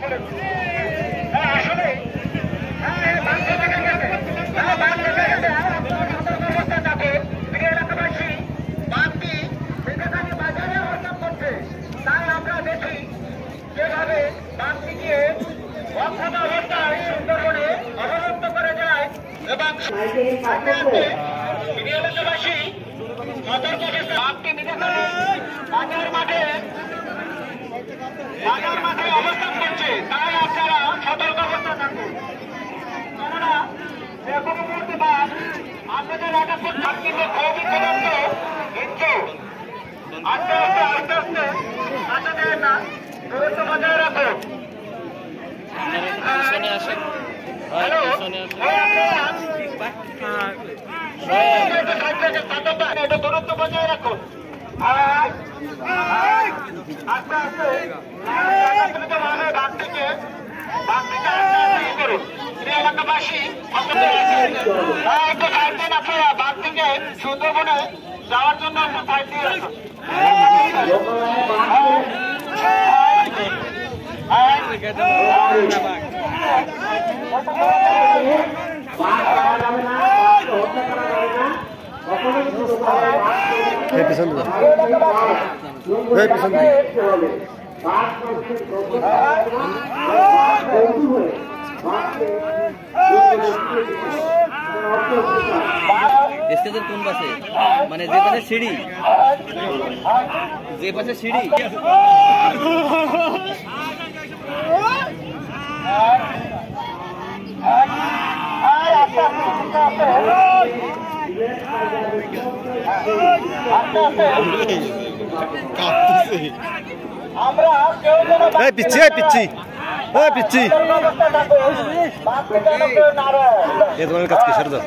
আসলে এলাকাবাসী বাঁধটি দীর্ঘকালী বাজারে অবস্থান করছে। তাই আমরা দেখি যেভাবে বাঁধটিকে অক্ষত অবস্থায় সুন্দরবনে অবরুদ্ধ করে যায় এবং এলাকাবাসী সতর্ক বাঁধটি দীর্ঘকালী বাজার মাঠে অবস্থান করছে। তাই আপনারা সতর্ক অবস্থা থাকুন, কেননা যে কোনো মুহূর্তে বাদ আপনাদের একাত্তর কিন্তু খুবই পর্যন্ত কিন্তু আস্তে আস্তে কাছে দেয় না, দূরত্ব বজায় রাখো। হ্যালো, এটা দূরত্ব বজায় রাখুন। আস্তে আস্তে বাদ থেকে করুন। এলাকাবাসী একটু সাইড দিন, আপনারা বাদ থেকে সুন্দরবনে যাওয়ার জন্য একটু সাইড দিয়ে রাখুন। স্টেজের কোন পাশে, মানে যে পাশে সিঁড়ি, পিচ্ছি এ তোমার কাছে কিসের দাও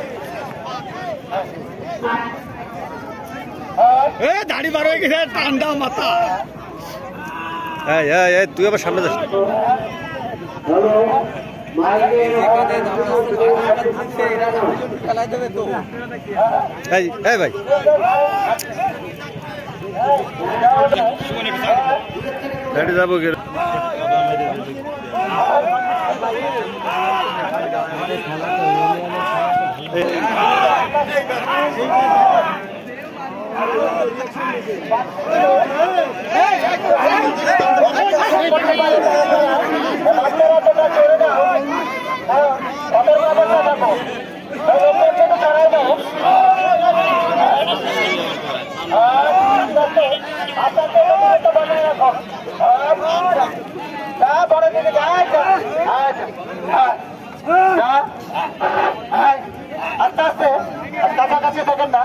দাড়ি বার হয়ে গেছে, টান দাও মাথা। তুই আবার সামনে যাস। ভাই গাড়ি যাবো আস্তে আস্তে কাছাকাছি থাকেন না।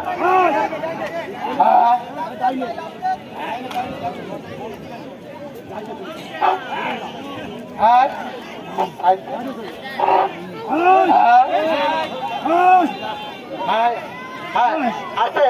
আস্তে